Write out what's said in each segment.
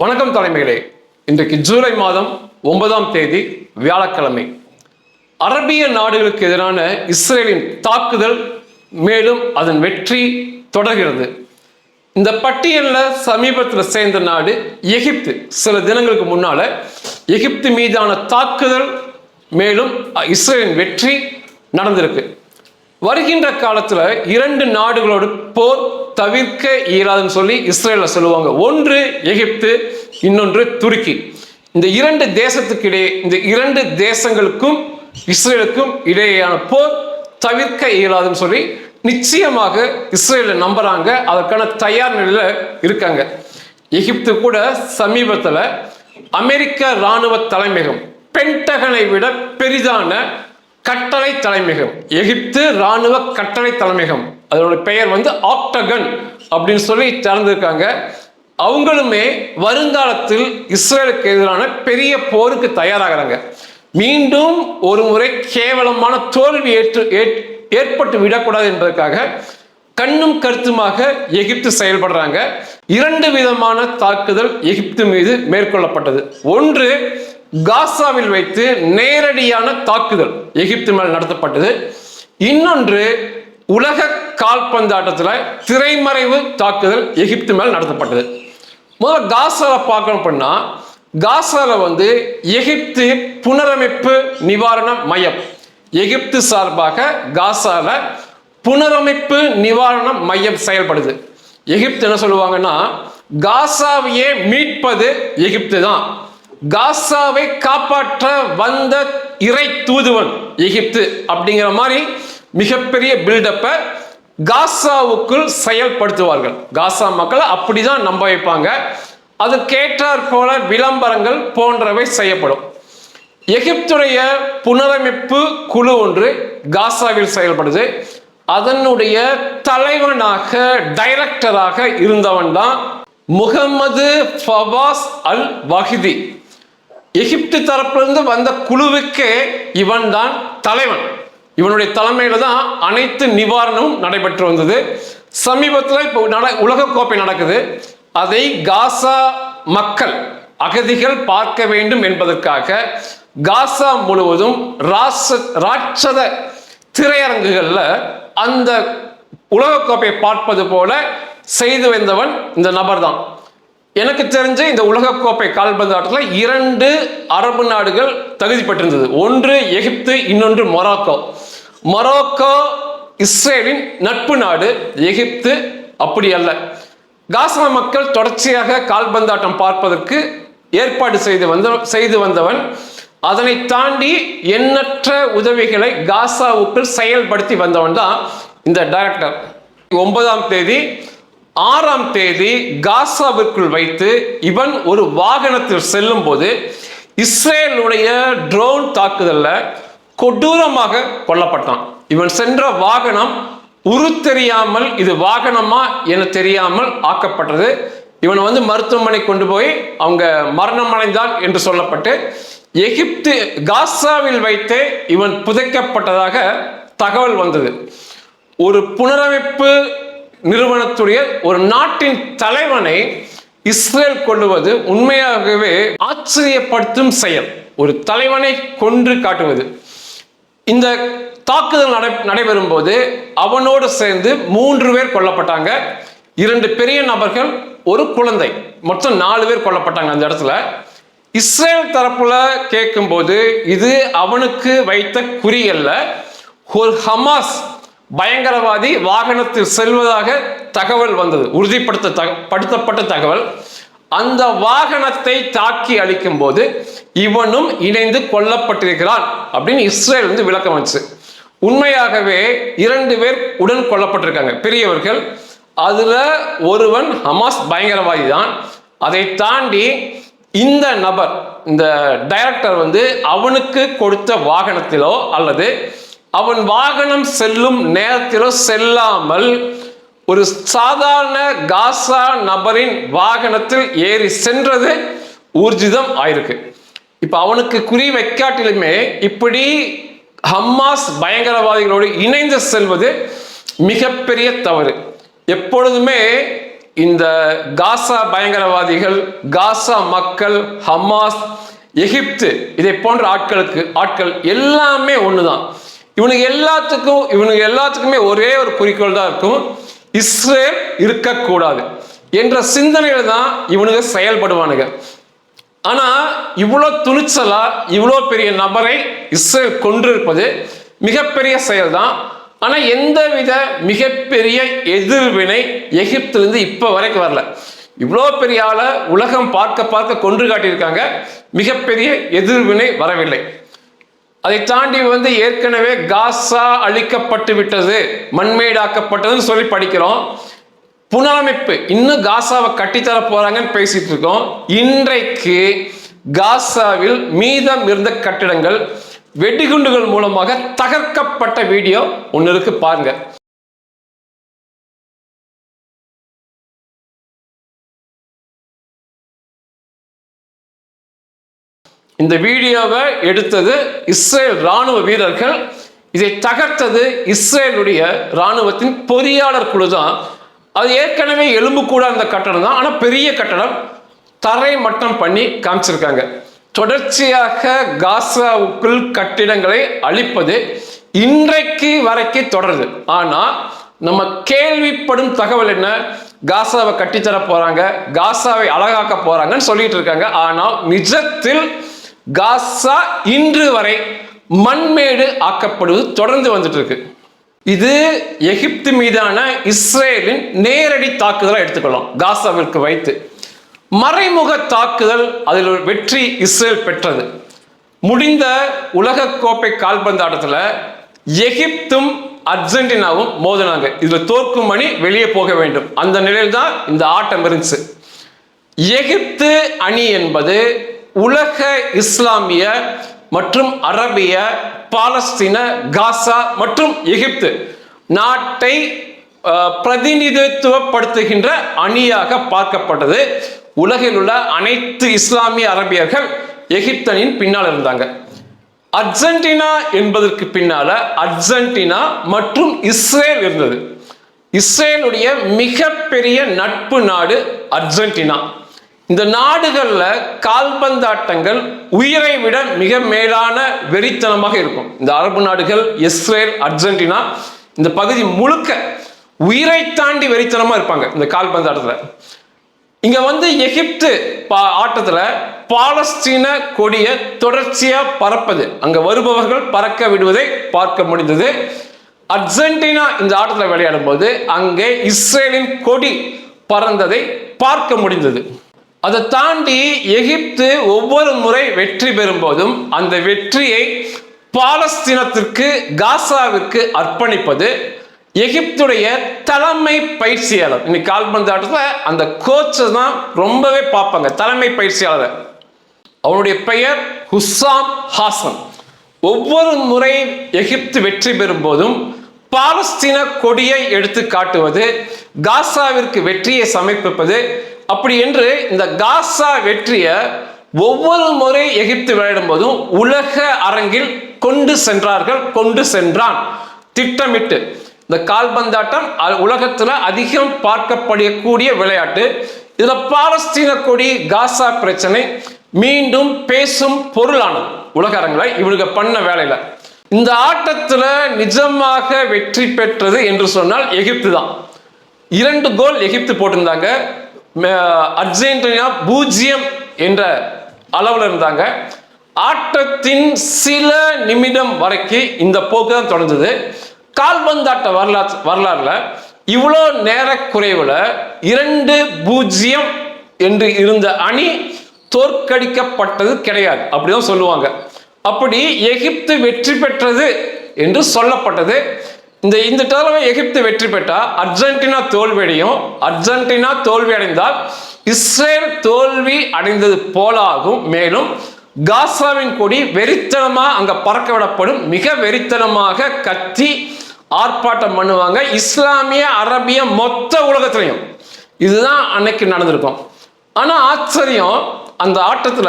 வணக்கம் தலைமைகளே. இன்றைக்கு ஜூலை மாதம் 9ஆம் தேதி வியாழக்கிழமை. அரபிய நாடுகளுக்கு எதிரான இஸ்ரேலின் தாக்குதல் மேலும் அதன் வெற்றி தொடர்கிறது. இந்த பட்டியலில் சமீபத்தில் சேர்ந்த நாடு எகிப்து. சில தினங்களுக்கு முன்னால எகிப்து மீதான தாக்குதல் மேலும் இஸ்ரேலின் வெற்றி நடந்திருக்கு. வருகின்ற காலத்தில் இரண்டு நாடுகளோடு போர் தவிர்க்க இயலாதுன்னு சொல்லி இஸ்ரேல சொல்லுவாங்க. ஒன்று எகிப்து, இன்னொன்று துருக்கி. இந்த இரண்டு தேசத்துக்கு இடையே, இந்த இரண்டு தேசங்களுக்கும் இஸ்ரேலுக்கும் இடையேயான போர் தவிர்க்க இயலாதுன்னு சொல்லி நிச்சயமாக இஸ்ரேல நம்புறாங்க. அதற்கான தயார் நிலையில் இருக்காங்க. எகிப்து கூட சமீபத்தில் அமெரிக்க இராணுவ தலைமையகம், பென்டகனை விட பெரிதான கட்டளை தலைமையகம், எகிப்து இராணுவ கட்டளை தலைமையகம், அதோட பெயர் ஆக்டகன் அப்படின்னு சொல்லி திறந்திருக்காங்க. அவங்களுமே வருங்காலத்தில் இஸ்ரேலுக்கு எதிரான பெரிய போருக்கு தயாராகிறாங்க. மீண்டும் ஒரு முறை கேவலமான தோல்வி ஏற்பட்டு விடக்கூடாது என்பதற்காக கண்ணும் கருத்துமாக எகிப்து செயல்படுறாங்க. இரண்டு விதமான தாக்குதல் எகிப்து மீது மேற்கொள்ளப்பட்டது. ஒன்று, காசாவில் வைத்து நேரடியான தாக்குதல் எகிப்து மேல் நடத்தப்பட்டது. இன்னொன்று, உலக கால்பந்தாட்டத்தில் திரைமறைவு தாக்குதல் எகிப்து மேல் நடத்தப்பட்டது. முதல்ல காசால பார்க்கணும் அப்படின்னா, காசால எகிப்து புனரமைப்பு நிவாரண மையம், எகிப்து சார்பாக காசால புனரமைப்பு நிவாரண மையம் செயல்படுது. எகிப்து என்ன சொல்லுவாங்கன்னா, காசாவையே மீட்பது எகிப்து தான், காசாவை காப்பாற்ற வந்த இறை தூதுவன் எகிப்து அப்படிங்கிற மாதிரி மிகப்பெரிய பில்டப்பை காசாவுக்குள் செயல்படுத்துவார்கள். காசா மக்களை அப்படிதான் நம்ப வைப்பாங்க. அதுக்கேற்றாற் போல விளம்பரங்கள் போன்றவை செய்யப்படும். எகிப்துடைய புனரமைப்பு குழு ஒன்று காசாவில் செயல்படுது. அதனுடைய தலைவனாக, டைரக்டராக இருந்தவன் தான் முகமது ஃபவாஸ் அல் வஹிதி. எகிப்து தரப்பிலிருந்து வந்த குழுவுக்கே இவன் தான் தலைவன். இவனுடைய தலைமையில தான் அனைத்து நிவாரணமும் நடைபெற்று வந்தது. சமீபத்தில் இப்போ உலகக்கோப்பை நடக்குது. அதை காசா மக்கள், அகதிகள் பார்க்க வேண்டும் என்பதற்காக காசா முழுவதும் ராட்சத திரையரங்குகள்ல அந்த உலகக்கோப்பையை பார்ப்பது போல செய்து வந்தவன் இந்த நபர் தான். எனக்கு தெரிஞ்ச இந்த உலகக்கோப்பை கால்பந்து ஆட்டத்தில் இரண்டு அரபு நாடுகள் தகுதி பெற்றிருந்தது. ஒன்று எகிப்து, இன்னொன்று மொராக்கோ. மொராக்கோ இஸ்ரேலின் நட்பு நாடு, எகிப்து அப்படி அல்ல. காசா மக்கள் தொடர்ச்சியாக கால்பந்தாட்டம் பார்ப்பதற்கு ஏற்பாடு செய்து வந்தவன். அதனை தாண்டி எண்ணற்ற உதவிகளை காசாவுக்குள் செயல்படுத்தி வந்தவன் தான் இந்த டைரக்டர். 9ஆம் தேதி 6ஆம் தேதி காசாவிற்குள் வைத்து இவன் ஒரு வாகனத்தில் செல்லும் போது இஸ்ரேலுடைய ட்ரோன் தாக்குதலில் கொடூரமாக கொல்லப்பட்டான். இவன் சென்ற வாகனம் தெரியாமல், இது வாகனமா என தெரியாமல் ஆக்கப்பட்டது. இவன் மருத்துவமனை கொண்டு போய் அவங்க மரணமடைந்தான் என்று சொல்லப்பட்டு எகிப்து காசாவில் வைத்தே இவன் புதைக்கப்பட்டதாக தகவல் வந்தது. ஒரு புனரமைப்பு நிறுவனத்துடைய ஒரு நாட்டின் தலைவனை இஸ்ரேல் கொள்ளுவது உண்மையாகவே ஆச்சரியப்படுத்தும் செயல். ஒரு தலைவனை கொன்று காட்டுவது. இந்த தாக்குதல் நடைபெறும் போது அவனோடு சேர்ந்து 3 பேர் கொல்லப்பட்டாங்க. 2 பெரிய நபர்கள், ஒரு குழந்தை, மொத்தம் 4 பேர் கொல்லப்பட்டாங்க அந்த இடத்துல. இஸ்ரேல் தரப்புல கேட்கும் போது இது அவனுக்கு வைத்த குறி அல்ல, ஒரு ஹமாஸ் பயங்கரவாதி வாகனத்தில் செல்வதாக தகவல் வந்தது, உறுதிப்படுத்தப்பட்ட தகவல். அந்த வாகனத்தை தாக்கி அழிக்கும் போது இவனும் இணைந்து கொல்லப்பட்டிருக்கிறான் அப்படின்னு இஸ்ரேல் விளக்கம் வச்சு. உண்மையாகவே 2 பேர் உடன் கொல்லப்பட்டிருக்காங்க, பெரியவர்கள். அதுல ஒருவன் ஹமாஸ் பயங்கரவாதி தான். அதை தாண்டி இந்த நபர், இந்த டைரக்டர் அவனுக்கு கொடுத்த வாகனத்திலோ அல்லது அவன் வாகனம் செல்லும் நேரத்திலோ செல்லாமல் ஒரு சாதாரண காசா நபரின் வாகனத்தில் ஏறி சென்றது ஊர்ஜிதம் ஆயிருக்கு. இப்ப அவனுக்கு குறி வைக்காட்டிலுமே இப்படி ஹமாஸ் பயங்கரவாதிகளோடு இணைந்து செல்வது மிகப்பெரிய தவறு. எப்பொழுதுமே இந்த காசா பயங்கரவாதிகள், காசா மக்கள், ஹமாஸ், எகிப்து இதை போன்ற ஆட்கள் எல்லாமே ஒண்ணுதான். இவனுக்கு எல்லாத்துக்குமே ஒரே ஒரு குறிக்கோள் தான் இருக்கும், இஸ்ரேல் இருக்கக்கூடாது என்ற சிந்தனையில தான் இவனுங்க செயல்படுவானுங்க. ஆனா இவ்வளவு துணிச்சலா இவ்வளவு பெரிய நபரை இஸ்ரேல் கொன்றிருப்பது மிகப்பெரிய செயல் தான். ஆனா எந்தவித மிகப்பெரிய எதிர்வினை எகிப்திலிருந்து இப்ப வரைக்கும் வரல. இவ்வளோ பெரிய ஆளை உலகம் பார்க்க கொன்று காட்டியிருக்காங்க, மிகப்பெரிய எதிர்வினை வரவில்லை. அதை தாண்டி ஏற்கனவே காசா அழிக்கப்பட்டு விட்டது, மண்மேடாக்கப்பட்டதுன்னு சொல்லி படிக்கிறோம். புனரமைப்பு இன்னும் காசாவை கட்டித்தர போறாங்கன்னு பேசிட்டு இருக்கோம். இன்றைக்கு காசாவில் மீதம் இருந்த கட்டிடங்கள் வெடிகுண்டுகள் மூலமாக தகர்க்கப்பட்ட வீடியோ ஒன்னு இருக்கு, பாருங்க. இந்த வீடியோவை எடுத்தது இஸ்ரேல் ராணுவ வீரர்கள். இதை தகர்த்தது இஸ்ரேலுடைய ராணுவத்தின் பொறியாளர் குழு தான். அது ஏற்கனவே எலும்பு கூட அந்த கட்டடம் தான், ஆனா பெரிய கட்டடம், தரை மட்டம் பண்ணி காமிச்சிருக்காங்க. தொடர்ச்சியாக காசாவுக்குள் கட்டிடங்களை அழிப்பது இன்றைக்கு வரைக்கும் தொடருது. ஆனா நம்ம கேள்விப்படும் தகவல் என்ன, காசாவை கட்டித்தர போறாங்க, காசாவை அழகாக்க போறாங்கன்னு சொல்லிட்டு இருக்காங்க. ஆனால் நிஜத்தில் காசா இன்று வரை மண்மேடு ஆக்கப்படுவது தொடர்ந்து வந்துட்டு இருக்கு. இது எகிப்து மீதான இஸ்ரேலின் நேரடி தாக்குதலை எடுத்துக்கலாம். காசாவிற்கு வைத்து மறைமுக தாக்குதல், அதில் வெற்றி இஸ்ரேல் பெற்றது. முடிந்த உலகக்கோப்பை கால்பந்து ஆட்டத்தில் எகிப்தும் அர்ஜென்டினாவும் மோதினாங்க. இதுல தோற்கும் அணி வெளியே போக வேண்டும், அந்த நிலையில் தான் இந்த ஆட்டம் இருந்துச்சு. எகிப்து அணி என்பது உலக இஸ்லாமிய மற்றும் அரபிய, பாலஸ்தீன, காசா மற்றும் எகிப்து நாட்டை பிரதிநிதித்துவப்படுத்துகின்ற அணியாக பார்க்கப்பட்டது. உலகில் உள்ள அனைத்து இஸ்லாமிய அரபியர்கள் எகிப்தனின் பின்னால் இருந்தாங்க. அர்ஜென்டினா என்பதற்கு பின்னால அர்ஜென்டினா மற்றும் இஸ்ரேல் இருந்தது. இஸ்ரேலுடைய மிகப்பெரிய நட்பு நாடு அர்ஜென்டினா. இந்த நாடுகள்ல கால்பந்தாட்டங்கள் உயிரை விட மிக மேலான வெறித்தனமாக இருக்கும். இந்த அரபு நாடுகள், இஸ்ரேல், அர்ஜென்டினா, இந்த பகுதி முழுக்க உயிரை தாண்டி வெறித்தனமா இருப்பாங்க இந்த கால்பந்தாட்டத்துல. இங்க எகிப்து ஆட்டத்துல பாலஸ்தீன கொடிய தொடர்ச்சியா பறப்பது, அங்க வருபவர்கள் பறக்க விடுவதை பார்க்க முடிந்தது. அர்ஜென்டினா இந்த ஆட்டத்தில் விளையாடும் போது அங்கே இஸ்ரேலின் கொடி பறந்ததை பார்க்க முடிந்தது. அதை தாண்டி எகிப்து ஒவ்வொரு முறை வெற்றி பெறும் போதும் அந்த வெற்றியை பாலஸ்தீனத்திற்கு, காசாவிற்கு அர்ப்பணிப்பது எகிப்துடைய தலைமை பயிற்சியாளர். இன்னைக்கு கால்பந்து ஆட்டத்தில் அந்த கோச்சை தான் ரொம்பவே பார்ப்பாங்க, தலைமை பயிற்சியாளர். அவருடைய பெயர் ஹுசாம் ஹாசன். ஒவ்வொரு முறை எகிப்து வெற்றி பெறும் போதும் பாலஸ்தீன கொடியை எடுத்து காட்டுவது, காசாவிற்கு வெற்றியை சமர்ப்பிப்பது. அப்படி என்று இந்த காசா வெற்றியை ஒவ்வொரு முறை எகிப்து விளையாடும் போதும் உலக அரங்கில் கொண்டு சென்றான் திட்டமிட்டு. இந்த கால்பந்தாட்டம் உலகத்துல அதிகம் பார்க்கப்படக்கூடிய விளையாட்டு. இதுல பாலஸ்தீன கொடி, காசா பிரச்சனை மீண்டும் பேசும் பொருளானது உலக அரங்கில இவனுக்கு பண்ண வேலையில. இந்த ஆட்டத்துல நிஜமாக வெற்றி பெற்றது என்று சொன்னால் எகிப்து தான். 2 கோல் எகிப்து போட்டிருந்தாங்க. அர்ஜென்டினா 0 என்ற அளவில் இருந்தாங்க. ஆட்டத்தின் சில நிமிடம் வரைக்கும் இந்த போக்கு தான் தொடர்ந்தது. கால்பந்தாட்ட வரலாறுல இவ்வளோ நேர குறைவுல 2-0 என்று இருந்த அணி தோற்கடிக்கப்பட்டது கிடையாது, அப்படிதான் சொல்லுவாங்க. அப்படி எகிப்து வெற்றி பெற்றது என்று சொல்லப்பட்டது. இந்த தடவை எகிப்து வெற்றி பெற்றா அர்ஜென்டினா தோல்வியடையும். அர்ஜென்டினா தோல்வி அடைந்தால் இஸ்ரேல் தோல்வி அடைந்தது போலாகும். மேலும் காசாவின் கொடி வெறித்தனமா அங்க பறக்க விடப்படும். மிக வெறித்தனமாக கத்தி ஆர்ப்பாட்டம் பண்ணுவாங்க, இஸ்லாமிய, அரபிய, மொத்த உலகத்திலையும். இதுதான் அன்னைக்கு நடந்திருக்கும். ஆனா ஆச்சரியம், அந்த ஆட்டத்துல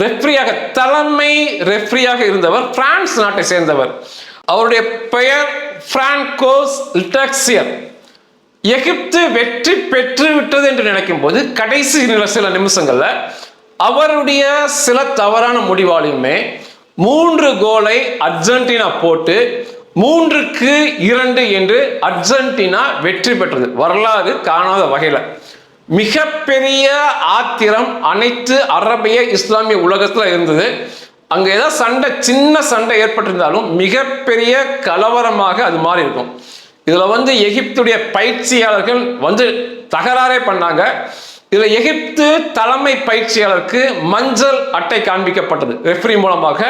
ரெஃப்ரியாக, தலைமை ரெஃப்ரியாக இருந்தவர் பிரான்ஸ் நாட்டை சேர்ந்தவர். அவருடைய பெயர் பிராங்கோஸ் லிட்டாக்சியர். எகிப்து வெற்றி பெற்று விட்டது என்று நினைக்கும் போது கடைசி சில நிமிஷங்கள்ல அவருடைய சில தவறான முடிவாலையுமே 3 கோலை அர்ஜென்டினா போட்டு 3-2 என்று அர்ஜென்டினா வெற்றி பெற்றது. வரலாறு காணாத வகையில மிகப்பெரிய ஆத்திரம் அனைத்து அரபிய இஸ்லாமிய உலகத்துல இருந்தது. அங்க ஏதாவது சண்டை, சின்ன சண்டை ஏற்பட்டிருந்தாலும் மிகப்பெரிய கலவரமாக அது மாறி இருக்கும். இதுல எகிப்துடைய பயிற்சியாளர்கள் தகராறே பண்ணாங்க. இதுல எகிப்து தலைமை பயிற்சியாளருக்கு மஞ்சள் அட்டை காண்பிக்கப்பட்டது ரெஃப்ரி மூலமாக.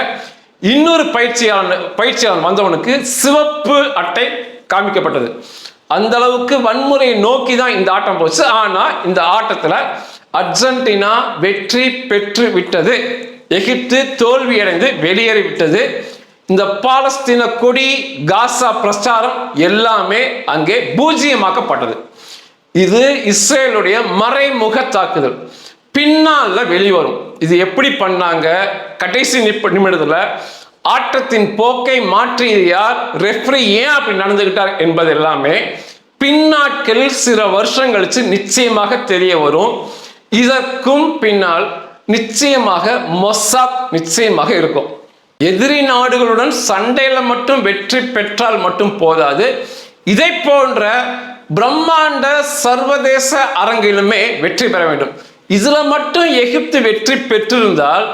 இன்னொரு பயிற்சியாளர் வந்தவனுக்கு சிவப்பு அட்டை காண்பிக்கப்பட்டது. அந்த அளவுக்கு வன்முறையை நோக்கி தான் இந்த ஆட்டம் போச்சு. ஆனா இந்த ஆட்டத்துல அர்ஜென்டினா வெற்றி பெற்று விட்டது. எகிப்து தோல்வியடைந்து வெளியேறிவிட்டது. இந்த பாலஸ்தீன கொடி, காசா பிரச்சாரம் எல்லாமே அங்கே பூஜ்ஜியமாக்கப்பட்டது. இது இஸ்ரேலுடைய மறைமுக தாக்குதல். பின்னால வெளிவரும் இது எப்படி பண்ணாங்க, கடைசி நிமிடத்துல ஆட்டத்தின் போக்கை மாற்றியது யார், ரெஃப்ரி ஏன் அப்படி நடந்துகிட்டார் என்பது எல்லாமே பின்னாட்களில் சில வருஷம் கழிச்சு நிச்சயமாக தெரிய வரும். இதற்கும் பின்னால் நிச்சயமாக மொசாத் நிச்சயமாக இருக்கும். எதிரி நாடுகளுடன் சண்டையில மட்டும் வெற்றி பெற்றால் மட்டும் போதாது, இதை போன்ற பிரம்மாண்ட சர்வதேச அரங்கிலுமே வெற்றி பெற வேண்டும். இதுல மட்டும் எகிப்து வெற்றி பெற்றிருந்தால்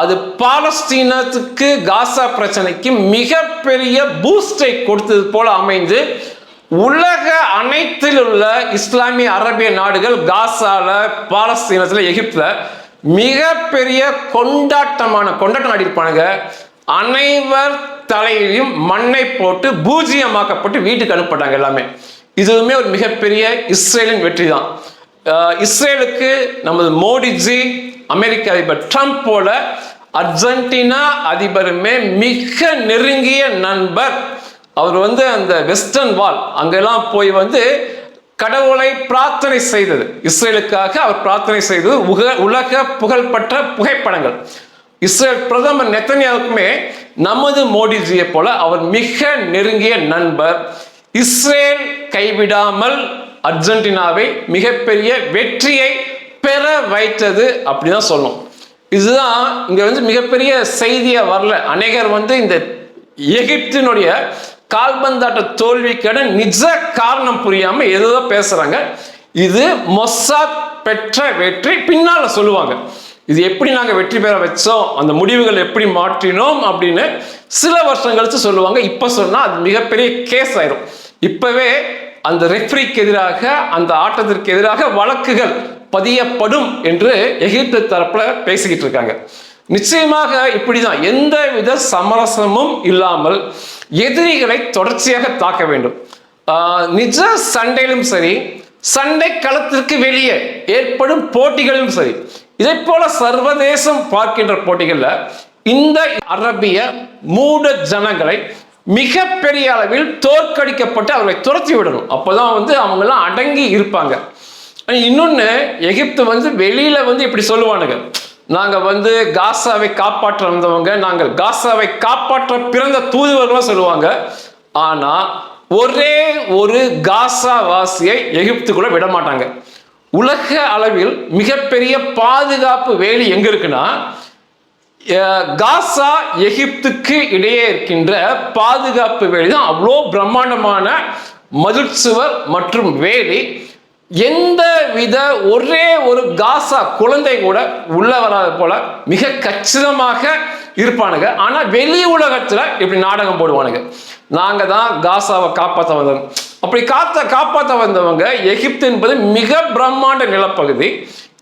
அது பாலஸ்தீனத்துக்கு, காசா பிரச்சனைக்கு மிகப்பெரிய பூஸ்டை கொடுத்தது போல அமைந்து உலக அனைத்தில் உள்ள இஸ்லாமிய அரபிய நாடுகள் காசால, பாலஸ்தீனத்துல, எகிப்துல மிகப்பெரிய கொண்டாட்டம் ஆடிருப்பானுங்க. அனைவர் தலையிலும் மண்ணை போட்டு பூஜ்ஜியமாக்கப்பட்டு வீட்டுக்கு அனுப்பப்பட்டாங்க எல்லாமே. இதுவுமே ஒரு மிகப்பெரிய இஸ்ரேலின் வெற்றி தான். இஸ்ரேலுக்கு நமது மோடிஜி, அமெரிக்க அதிபர் ட்ரம்ப் போல அர்ஜென்டினா அதிபருமே மிக நெருங்கிய நண்பர். அவர் அந்த வெஸ்டர்ன் வால் அங்கெல்லாம் போய் கடவுளை பிரார்த்தனை செய்தது, இஸ்ரேலுக்காக அவர் பிரார்த்தனை செய்தது உலக புகழ்பெற்ற புகைப்படங்கள். இஸ்ரேல் பிரதமர் நெத்தன்யாவுக்குமே நமது மோடிஜியை போல அவர் மிக நெருங்கிய நண்பர். இஸ்ரேல் கைவிடாமல் அர்ஜென்டினாவை மிகப்பெரிய வெற்றியை பெற வைத்தது அப்படிதான் சொல்லணும். இதுதான் இங்க மிகப்பெரிய செய்தியா வரல. அநேகர் இந்த எகிப்தினுடைய கால்பந்தாட்ட தோல்விக்கான நிஜ காரணம் புரியாம ஏதோ பேசுறாங்க. இது மொசாத் பெற்ற வெற்றி. பின்னால சொல்லுவாங்க இது எப்படி நாங்க வெற்றி பெற வச்சோம், அந்த முடிவுகள் எப்படி மாற்றினோம் அப்படின்னு சில வருஷம் கழிச்சு சொல்லுவாங்க. இப்ப சொன்னா அது மிகப்பெரிய கேஸ் ஆயிரும். இப்பவே அந்த ரெஃப்ரிக்கு எதிராக, அந்த ஆட்டத்திற்கு எதிராக வழக்குகள் பதியப்படும் என்று எகிப்து தரப்புல பேசிக்கிட்டு இருக்காங்க. நிச்சயமாக இப்படிதான் எந்த வித சமரசமும் இல்லாமல் எதிரிகளை தொடர்ச்சியாக தாக்க வேண்டும். நிஜ சண்டையிலும் சரி, சண்டை களத்திற்கு வெளியே ஏற்படும் போட்டிகளிலும் சரி, இதை போல சர்வதேசம் பார்க்கின்ற போட்டிகள்ல இந்த அரபிய மூட ஜனங்களை மிகப்பெரிய அளவில் தோற்கடிக்கப்பட்டு அவர்களை துரத்தி விடணும். அப்போதான் அவங்க எல்லாம் அடங்கி இருப்பாங்க. இன்னொன்னு, எகிப்து வெளியில இப்படி சொல்லுவானுங்க, நாங்க காசாவை காப்பாற்ற வந்தவங்க, நாங்கள் காசாவை காப்பாற்ற பிறந்த தூதுவர்களும் சொல்லுவாங்க. ஆனா ஒரே ஒரு காசா வாசியை எகிப்து கூட விட மாட்டாங்க. உலக அளவில் மிகப்பெரிய பாதுகாப்பு வேலி எங்க இருக்குன்னா, காசா எகிப்துக்கு இடையே இருக்கின்ற பாதுகாப்பு வேலி தான் அவ்வளோ பிரம்மாண்டமான மதில் சுவர் மற்றும் வேலி. எந்த வித ஒரே ஒரு காசா குழந்தை கூட உள்ள வராத போல மிக கச்சிதமாக இருப்பானுங்க. ஆனா வெளி உலகத்துல இப்படி நாடகம் போடுவானுங்க, நாங்க தான் காசாவை காப்பாற்ற வந்தவங்க. அப்படி காப்பாற்ற வந்தவங்க எகிப்து என்பது மிக பிரம்மாண்ட நிலப்பகுதி.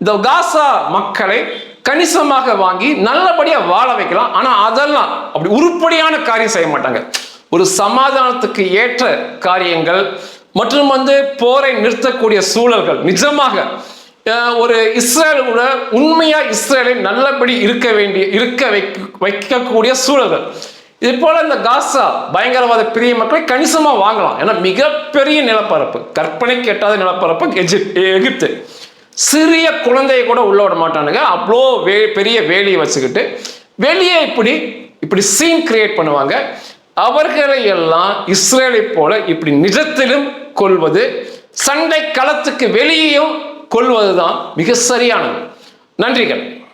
இந்த காசா மக்களை கணிசமாக வாங்கி நல்லபடியா வாழ வைக்கலாம். ஆனா அதெல்லாம் அப்படி உருப்படியான காரியம் செய்ய மாட்டாங்க. ஒரு சமாதானத்துக்கு ஏற்ற காரியங்கள் மற்றும் போரை நிறுத்தக்கூடிய சூழல்கள், நிஜமாக ஒரு இஸ்ரேலோட உண்மையா இஸ்ரேலை நல்லபடி இருக்க வைக்கக்கூடிய சூழல்கள். இது போல இந்த காசா பயங்கரவாத பிரிய மக்களை கணிசமா வாங்கலாம். ஏன்னா மிகப்பெரிய நிலப்பரப்பு, கற்பனைக்கு எட்டாத நிலப்பரப்பு எகிப்து. சிறிய குழந்தைய கூட உள்ள விட மாட்டானுங்க. அவ்வளோ பெரிய வேலியை வச்சுக்கிட்டு வெளியே இப்படி சீன் கிரியேட் பண்ணுவாங்க. அவர்களை எல்லாம் இஸ்ரேலை போல இப்படி நிஜத்திலும் கொள்வது, சண்டை களத்துக்கு வெளியேயும் கொள்வதுதான் மிக சரியானது. நன்றிகள்.